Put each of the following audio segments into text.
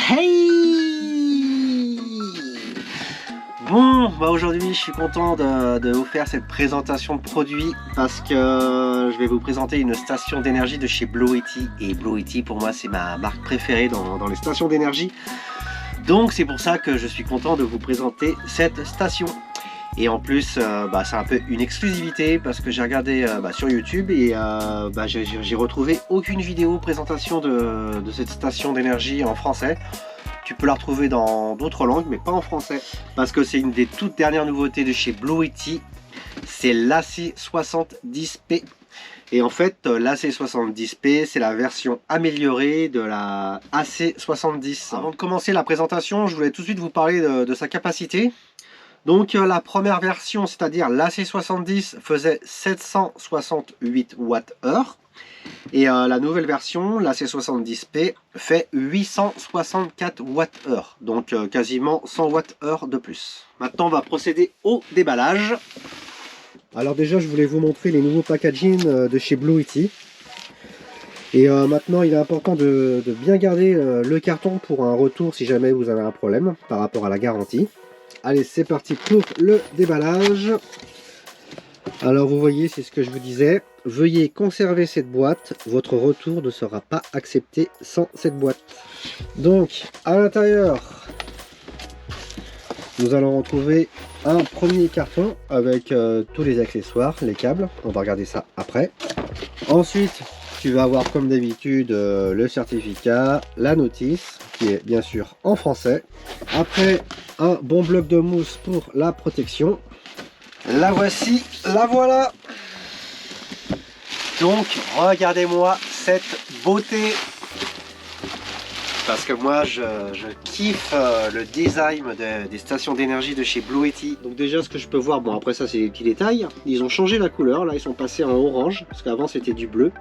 Hey! Bon, bah aujourd'hui je suis content de vous faire cette présentation de produit parce que je vais vous présenter une station d'énergie de chez Blue-Yeti. Et Blue-Yeti pour moi c'est ma marque préférée dans les stations d'énergie. Donc c'est pour ça que je suis content de vous présenter cette station. Et en plus c'est un peu une exclusivité parce que j'ai regardé sur YouTube et j'ai retrouvé aucune vidéo présentation de cette station d'énergie en français. Tu peux la retrouver dans d'autres langues mais pas en français parce que c'est une des toutes dernières nouveautés de chez Blue-Yeti. C'est l'AC70P. Et en fait l'AC70P c'est la version améliorée de la AC70. Avant de commencer la présentation, je voulais tout de suite vous parler de sa capacité. Donc la première version, c'est-à-dire l'AC70, faisait 768 Wh. Et la nouvelle version, l'AC70P, fait 864 Wh. Donc quasiment 100 Wh de plus. Maintenant, on va procéder au déballage. Alors déjà, je voulais vous montrer les nouveaux packaging de chez Blue-Yeti. Et maintenant, il est important de bien garder le carton pour un retour si jamais vous avez un problème par rapport à la garantie. Allez, c'est parti pour le déballage. Alors vous voyez, c'est ce que je vous disais. Veuillez conserver cette boîte. Votre retour ne sera pas accepté sans cette boîte. Donc, à l'intérieur, nous allons retrouver un premier carton avec tous les accessoires, les câbles. On va regarder ça après. Ensuite, tu vas avoir comme d'habitude le certificat, la notice, qui est bien sûr en français. Après, un bon bloc de mousse pour la protection. La voici, la voilà. Donc, regardez-moi cette beauté. Parce que moi, je kiffe le design des stations d'énergie de chez Blue-Yeti. Donc déjà, ce que je peux voir, bon après ça c'est des petits détails. Ils ont changé la couleur, là ils sont passés en orange, parce qu'avant c'était du bleu.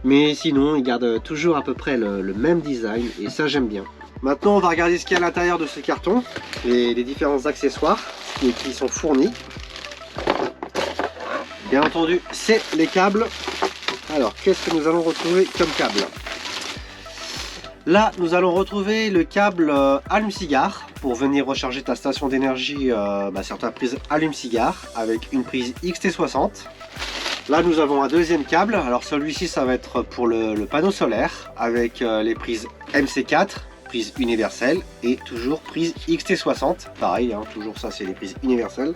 Mais sinon, ils gardent toujours à peu près le même design, et ça j'aime bien. Maintenant, on va regarder ce qu'il y a à l'intérieur de ce carton, les différents accessoires qui sont fournis. Bien entendu, c'est les câbles. Alors, qu'est-ce que nous allons retrouver comme câble? Là, nous allons retrouver le câble allume-cigare pour venir recharger ta station d'énergie sur ta prise allume-cigare avec une prise XT60. Là, nous avons un deuxième câble. Alors, celui-ci, ça va être pour le panneau solaire avec les prises MC4. Prise universelle et toujours prise XT60, pareil, hein, toujours ça c'est les prises universelles.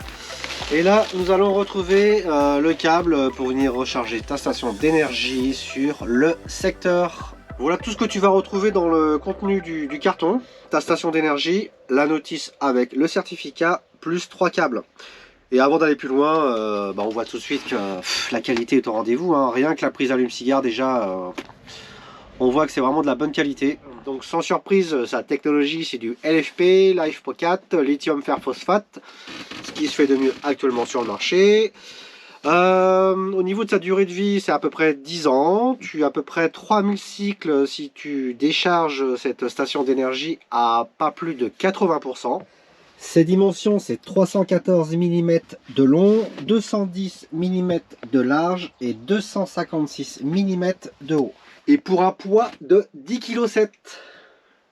Et là nous allons retrouver le câble pour venir recharger ta station d'énergie sur le secteur. Voilà tout ce que tu vas retrouver dans le contenu du carton. Ta station d'énergie, la notice avec le certificat, plus 3 câbles. Et avant d'aller plus loin, on voit tout de suite que la qualité est au rendez-vous, hein. Rien que la prise allume-cigare déjà... on voit que c'est vraiment de la bonne qualité. Donc sans surprise, sa technologie c'est du LFP, LiFePO4, lithium fer phosphate, ce qui se fait de mieux actuellement sur le marché. Au niveau de sa durée de vie, c'est à peu près 10 ans. Tu as à peu près 3000 cycles si tu décharges cette station d'énergie à pas plus de 80%. Ses dimensions, c'est 314 mm de long, 210 mm de large et 256 mm de haut. Et pour un poids de 10,7 kg.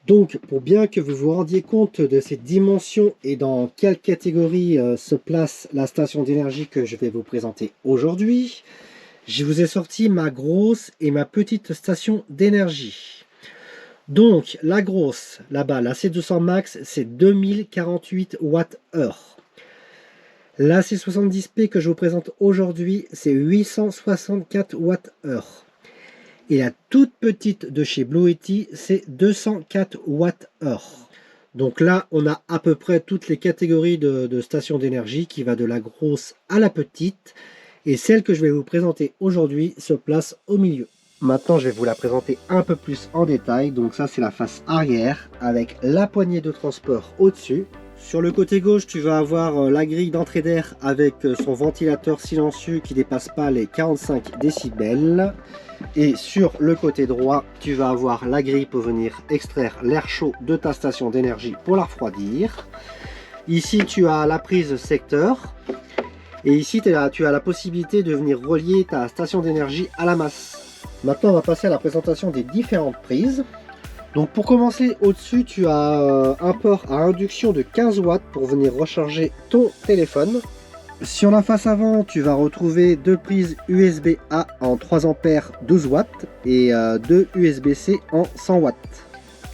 Donc, pour bien que vous vous rendiez compte de ces dimensions et dans quelle catégorie se place la station d'énergie que je vais vous présenter aujourd'hui, je vous ai sorti ma grosse et ma petite station d'énergie. Donc, la grosse, là-bas, la C200 Max, c'est 2048 Wh. La C70P que je vous présente aujourd'hui, c'est 864 Wh. Et la toute petite de chez Blue-Yeti, c'est 204 Wh. Donc là, on a à peu près toutes les catégories de stations d'énergie qui va de la grosse à la petite. Et celle que je vais vous présenter aujourd'hui se place au milieu. Maintenant, je vais vous la présenter un peu plus en détail. Donc ça, c'est la face arrière avec la poignée de transport au-dessus. Sur le côté gauche, tu vas avoir la grille d'entrée d'air avec son ventilateur silencieux qui ne dépasse pas les 45 décibels. Et sur le côté droit, tu vas avoir la grille pour venir extraire l'air chaud de ta station d'énergie pour la refroidir. Ici, tu as la prise secteur. Et ici, tu as la possibilité de venir relier ta station d'énergie à la masse. Maintenant, on va passer à la présentation des différentes prises. Donc pour commencer, au-dessus, tu as un port à induction de 15 watts pour venir recharger ton téléphone. Sur la face avant, tu vas retrouver deux prises USB-A en 3 ampères 12 watts et deux USB-C en 100 watts.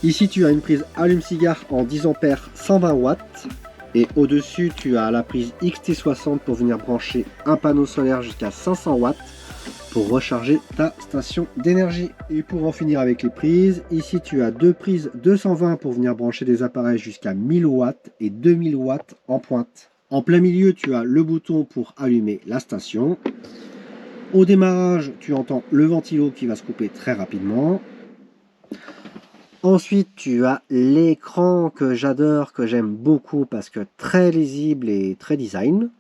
Ici, tu as une prise allume-cigare en 10 ampères 120 watts. Et au-dessus, tu as la prise XT60 pour venir brancher un panneau solaire jusqu'à 500 watts pour recharger ta station d'énergie. Et pour en finir avec les prises, ici tu as deux prises 220 pour venir brancher des appareils jusqu'à 1000 watts et 2000 watts en pointe. En plein milieu, tu as le bouton pour allumer la station. Au démarrage, tu entends le ventilo qui va se couper très rapidement. Ensuite, tu as l'écran que j'adore, que j'aime beaucoup parce que très lisible et très design.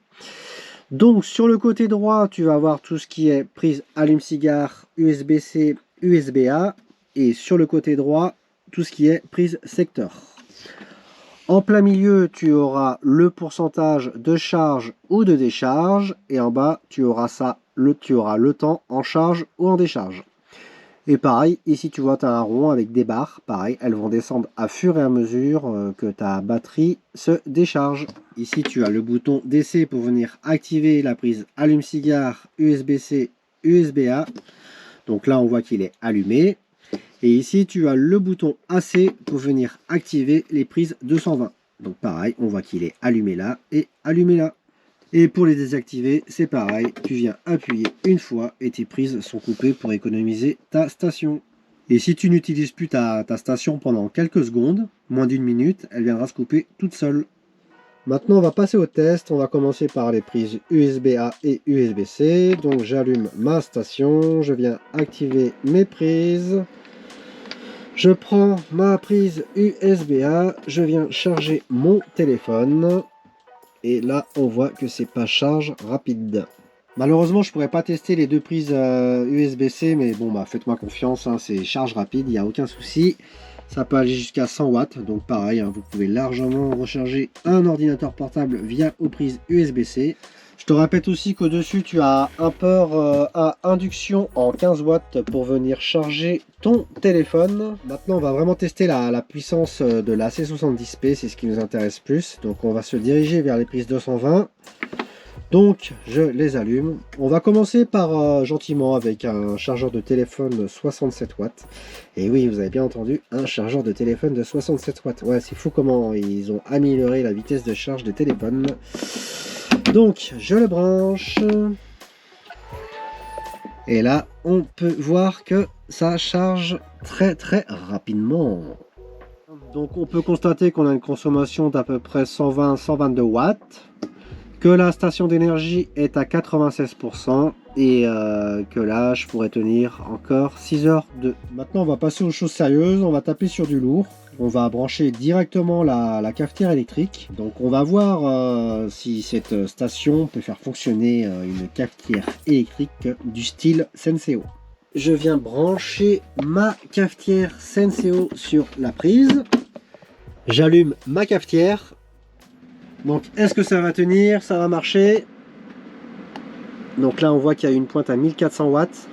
Donc sur le côté droit, tu vas avoir tout ce qui est prise allume-cigare, USB-C, USB-A. Et sur le côté droit, tout ce qui est prise secteur. En plein milieu, tu auras le pourcentage de charge ou de décharge. Et en bas, tu auras le temps en charge ou en décharge. Et pareil, ici tu vois, tu as un rond avec des barres. Pareil, elles vont descendre à fur et à mesure que ta batterie se décharge. Ici, tu as le bouton DC pour venir activer la prise allume-cigare USB-C, USB-A. Donc là, on voit qu'il est allumé. Et ici, tu as le bouton AC pour venir activer les prises 220. Donc pareil, on voit qu'il est allumé là et allumé là. Et pour les désactiver, c'est pareil, tu viens appuyer une fois et tes prises sont coupées pour économiser ta station. Et si tu n'utilises plus ta station pendant quelques secondes, moins d'une minute, elle viendra se couper toute seule. Maintenant, on va passer au test. On va commencer par les prises USB-A et USB-C. Donc j'allume ma station, je viens activer mes prises. Je prends ma prise USB-A, je viens charger mon téléphone. Et là, on voit que c'est pas charge rapide. Malheureusement, je pourrais pas tester les deux prises USB-C, mais bon, bah faites-moi confiance, hein, c'est charge rapide, il n'y a aucun souci. Ça peut aller jusqu'à 100 watts, donc pareil, hein, vous pouvez largement recharger un ordinateur portable via aux prises USB-C. Je te répète aussi qu'au-dessus, tu as un port à induction en 15 watts pour venir charger ton téléphone. Maintenant, on va vraiment tester la puissance de la C70P, c'est ce qui nous intéresse plus. Donc, on va se diriger vers les prises 220. Donc, je les allume. On va commencer par gentiment avec un chargeur de téléphone 67 watts. Et oui, vous avez bien entendu, un chargeur de téléphone de 67 watts. Ouais, c'est fou comment ils ont amélioré la vitesse de charge des téléphones. Donc, je le branche. Et là, on peut voir que ça charge très très rapidement. Donc, on peut constater qu'on a une consommation d'à peu près 120-122 watts. Que la station d'énergie est à 96% et que là, je pourrais tenir encore 6 heures de... Maintenant, on va passer aux choses sérieuses. On va taper sur du lourd. On va brancher directement la cafetière électrique. Donc on va voir si cette station peut faire fonctionner une cafetière électrique du style Senseo. Je viens brancher ma cafetière Senseo sur la prise. J'allume ma cafetière. Donc est-ce que ça va tenir? Ça va marcher. Donc là on voit qu'il y a une pointe à 1400 watts.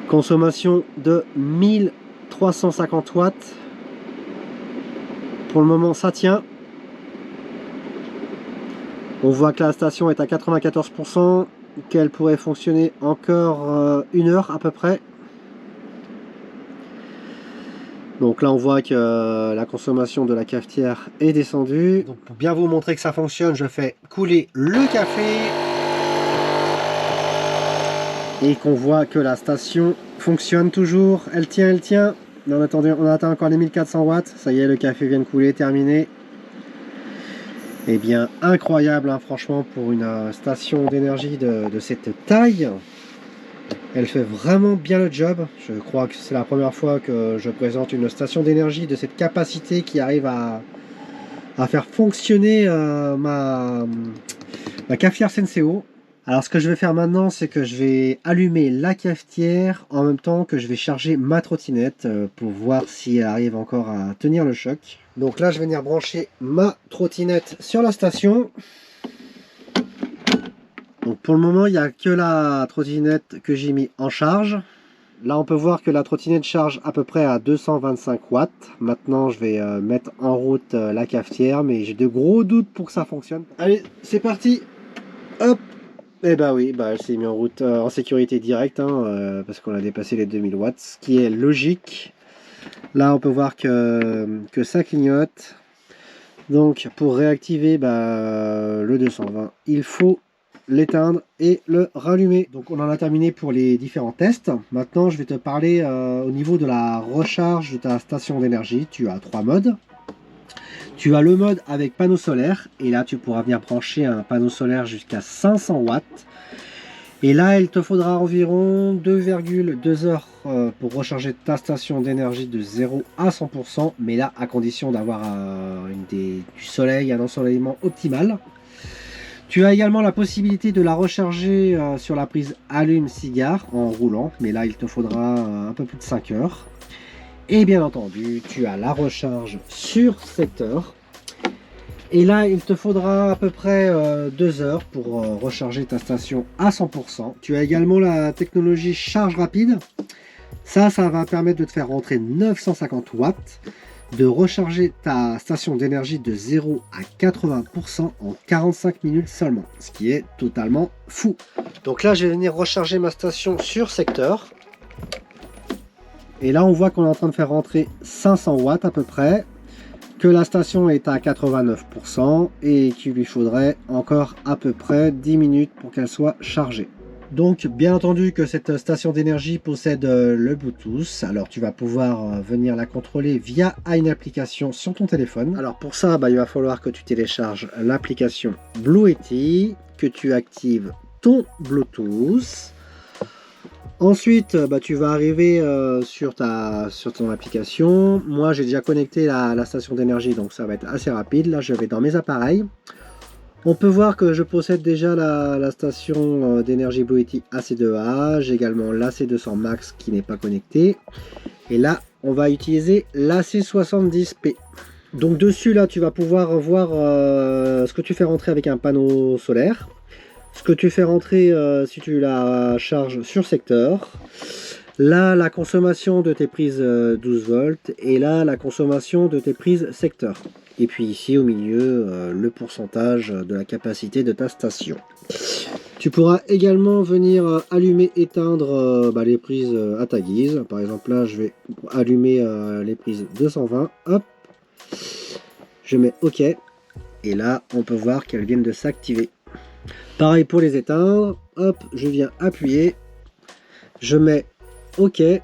Consommation de 1350 watts. Pour le moment ça tient. On voit que la station est à 94%, qu'elle pourrait fonctionner encore 1 heure à peu près. Donc là on voit que la consommation de la cafetière est descendue. Donc pour bien vous montrer que ça fonctionne, je fais couler le café. Et qu'on voit que la station fonctionne toujours. Elle tient, elle tient. On attend encore les 1400 watts. Ça y est, le café vient de couler, terminé. Eh bien, incroyable, hein, franchement, pour une station d'énergie de cette taille. Elle fait vraiment bien le job. Je crois que c'est la première fois que je présente une station d'énergie de cette capacité qui arrive à faire fonctionner ma cafetière Senseo. Alors ce que je vais faire maintenant, c'est que je vais allumer la cafetière en même temps que je vais charger ma trottinette pour voir si elle arrive encore à tenir le choc. Donc là, je vais venir brancher ma trottinette sur la station. Donc pour le moment, il n'y a que la trottinette que j'ai mis en charge. Là, on peut voir que la trottinette charge à peu près à 225 watts. Maintenant, je vais mettre en route la cafetière, mais j'ai de gros doutes pour que ça fonctionne. Allez, c'est parti. Hop. Eh bah oui, bah, elle s'est mise en route en sécurité directe, hein, parce qu'on a dépassé les 2000 watts, ce qui est logique. Là, on peut voir que ça clignote. Donc, pour réactiver le 220, il faut l'éteindre et le rallumer. Donc, on en a terminé pour les différents tests. Maintenant, je vais te parler au niveau de la recharge de ta station d'énergie. Tu as 3 modes. Tu as le mode avec panneau solaire, et là tu pourras venir brancher un panneau solaire jusqu'à 500 watts. Et là, il te faudra environ 2,2 heures pour recharger ta station d'énergie de 0 à 100%, mais là, à condition d'avoir du soleil, un ensoleillement optimal. Tu as également la possibilité de la recharger sur la prise allume-cigare en roulant, mais là, il te faudra un peu plus de 5 heures. Et bien entendu, tu as la recharge sur secteur. Et là, il te faudra à peu près 2 heures pour recharger ta station à 100%. Tu as également la technologie charge rapide. Ça va permettre de te faire rentrer 950 watts, de recharger ta station d'énergie de 0 à 80% en 45 minutes seulement, ce qui est totalement fou. Donc là, je vais venir recharger ma station sur secteur. Et là, on voit qu'on est en train de faire rentrer 500 watts à peu près, que la station est à 89% et qu'il lui faudrait encore à peu près 10 minutes pour qu'elle soit chargée. Donc, bien entendu que cette station d'énergie possède le Bluetooth. Alors, tu vas pouvoir venir la contrôler via une application sur ton téléphone. Alors, pour ça, il va falloir que tu télécharges l'application Bluetooth, que tu actives ton Bluetooth. Ensuite, tu vas arriver sur ton application. Moi, j'ai déjà connecté la station d'énergie, donc ça va être assez rapide. Là, je vais dans mes appareils. On peut voir que je possède déjà la station d'énergie Bluetooth AC2A. J'ai également l'AC200 Max qui n'est pas connecté. Et là, on va utiliser l'AC70P. Donc dessus, là, tu vas pouvoir voir ce que tu fais rentrer avec un panneau solaire. Ce que tu fais rentrer si tu la charges sur secteur. Là, la consommation de tes prises 12 volts. Et là, la consommation de tes prises secteur. Et puis ici, au milieu, le pourcentage de la capacité de ta station. Tu pourras également venir allumer, éteindre les prises à ta guise. Par exemple, là, je vais allumer les prises 220. Hop. Je mets OK. Et là, on peut voir qu'elles viennent de s'activer. Pareil pour les éteindre, hop, je viens appuyer, je mets OK, et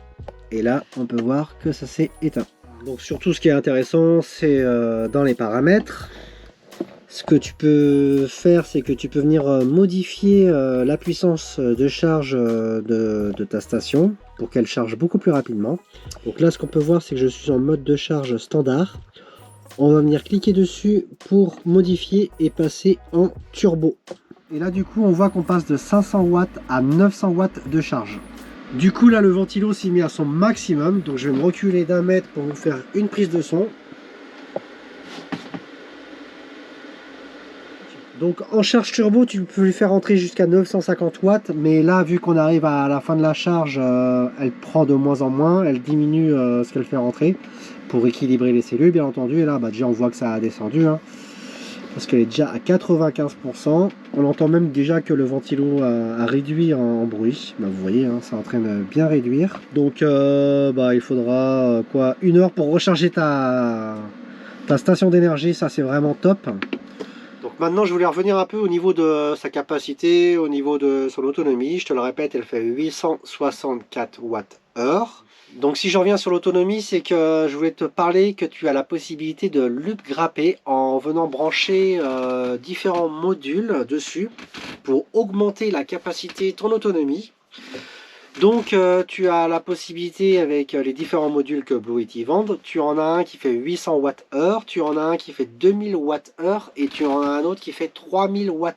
là on peut voir que ça s'est éteint. Donc surtout ce qui est intéressant, c'est dans les paramètres. Ce que tu peux faire, c'est que tu peux venir modifier la puissance de charge de ta station pour qu'elle charge beaucoup plus rapidement. Donc là, ce qu'on peut voir, c'est que je suis en mode de charge standard. On va venir cliquer dessus pour modifier et passer en turbo. Et là, du coup, on voit qu'on passe de 500 watts à 900 watts de charge. Du coup, là, le ventilo s'est mis à son maximum. Donc, je vais me reculer d'1 mètre pour vous faire une prise de son. Donc, en charge turbo, tu peux lui faire entrer jusqu'à 950 watts. Mais là, vu qu'on arrive à la fin de la charge, elle prend de moins en moins. Elle diminue ce qu'elle fait rentrer pour équilibrer les cellules, bien entendu. Et là, déjà, on voit que ça a descendu. Parce qu'elle est déjà à 95%. On entend même déjà que le ventilo a réduit en bruit. Vous voyez, ça est en train de bien réduire. Donc il faudra 1 heure pour recharger ta station d'énergie. Ça, c'est vraiment top. Donc maintenant, je voulais revenir un peu au niveau de sa capacité, au niveau de son autonomie. Je te le répète, elle fait 864 Wh. Donc si je reviens sur l'autonomie, c'est que je voulais te parler que tu as la possibilité de l'upgrapper en venant brancher différents modules dessus pour augmenter la capacité, ton autonomie. Donc tu as la possibilité avec les différents modules que Bluetooth vendent. Tu en as un qui fait 800 Wh, tu en as un qui fait 2000 Wh et tu en as un autre qui fait 3000 Wh.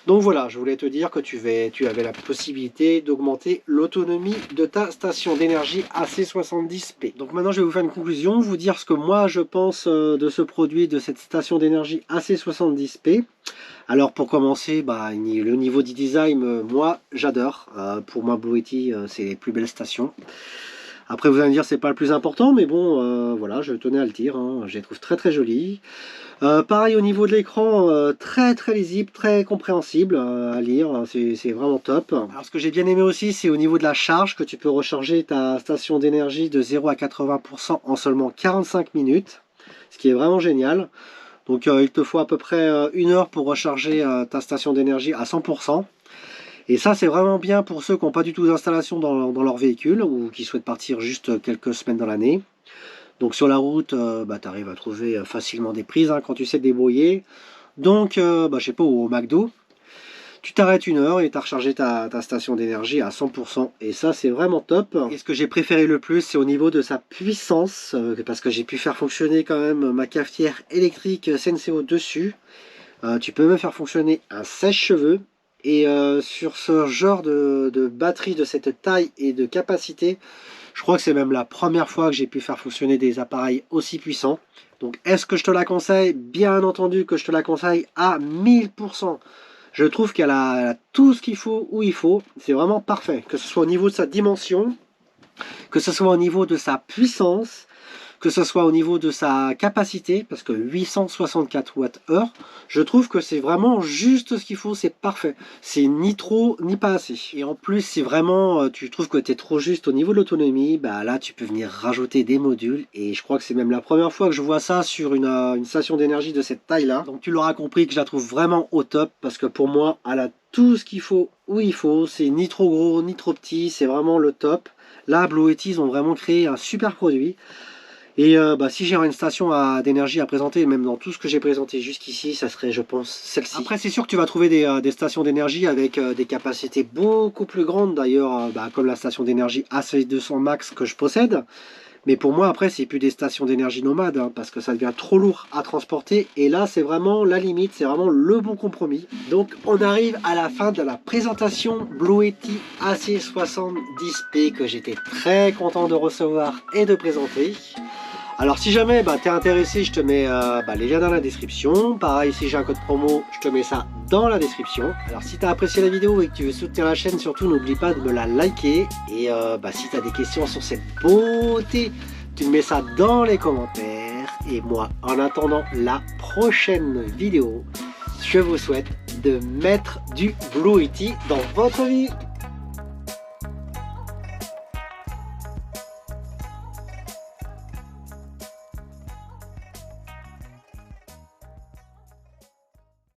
Donc voilà, je voulais te dire que tu avais la possibilité d'augmenter l'autonomie de ta station d'énergie AC70P. Donc maintenant je vais vous faire une conclusion, vous dire ce que moi je pense de ce produit, de cette station d'énergie AC70P. Alors pour commencer, le niveau du design, moi j'adore. Pour moi Blue Yeti, c'est les plus belles stations. Après vous allez me dire c'est pas le plus important, mais bon voilà, je tenais à le dire, hein. Je les trouve très très jolies. Pareil au niveau de l'écran, très très lisible, très compréhensible à lire, c'est vraiment top. Alors ce que j'ai bien aimé aussi, c'est au niveau de la charge, que tu peux recharger ta station d'énergie de 0 à 80% en seulement 45 minutes, ce qui est vraiment génial. Donc il te faut à peu près 1 heure pour recharger ta station d'énergie à 100%. Et ça c'est vraiment bien pour ceux qui n'ont pas du tout d'installation dans leur véhicule ou qui souhaitent partir juste quelques semaines dans l'année. Donc sur la route, tu arrives à trouver facilement des prises hein, quand tu sais te débrouiller. Donc, je sais pas, au McDo, tu t'arrêtes 1 heure et tu as rechargé ta station d'énergie à 100%. Et ça, c'est vraiment top. Et ce que j'ai préféré le plus, c'est au niveau de sa puissance, parce que j'ai pu faire fonctionner quand même ma cafetière électrique Senseo dessus. Tu peux même faire fonctionner un sèche-cheveux. Et sur ce genre de batterie de cette taille et de capacité, je crois que c'est même la première fois que j'ai pu faire fonctionner des appareils aussi puissants. Donc est-ce que je te la conseille? Bien entendu que je te la conseille à 1000%. Je trouve qu'elle a tout ce qu'il faut où il faut. C'est vraiment parfait. Que ce soit au niveau de sa dimension, que ce soit au niveau de sa puissance, que ce soit au niveau de sa capacité, parce que 864 Wh, je trouve que c'est vraiment juste ce qu'il faut, c'est parfait. C'est ni trop, ni pas assez. Et en plus, si vraiment tu trouves que tu es trop juste au niveau de l'autonomie, là tu peux venir rajouter des modules, et je crois que c'est même la première fois que je vois ça sur une station d'énergie de cette taille-là. Donc tu l'auras compris que je la trouve vraiment au top, parce que pour moi, elle a tout ce qu'il faut où il faut, c'est ni trop gros, ni trop petit, c'est vraiment le top. Là, Blue Yeti, ils ont vraiment créé un super produit. Et si j'ai une station d'énergie à présenter, même dans tout ce que j'ai présenté jusqu'ici, ça serait, je pense, celle-ci. Après, c'est sûr que tu vas trouver des stations d'énergie avec des capacités beaucoup plus grandes, d'ailleurs, comme la station d'énergie AC200 Max que je possède. Mais pour moi, après, c'est plus des stations d'énergie nomades, hein, parce que ça devient trop lourd à transporter. Et là, c'est vraiment la limite, c'est vraiment le bon compromis. Donc, on arrive à la fin de la présentation Blue Yeti AC70P que j'étais très content de recevoir et de présenter. Alors si jamais tu es intéressé, je te mets les liens dans la description. Pareil, si j'ai un code promo, je te mets ça dans la description. Alors si tu as apprécié la vidéo et que tu veux soutenir la chaîne, surtout n'oublie pas de me la liker. Et si tu as des questions sur cette beauté, tu me mets ça dans les commentaires. Et moi, en attendant la prochaine vidéo, je vous souhaite de mettre du Blue Yeti dans votre vie.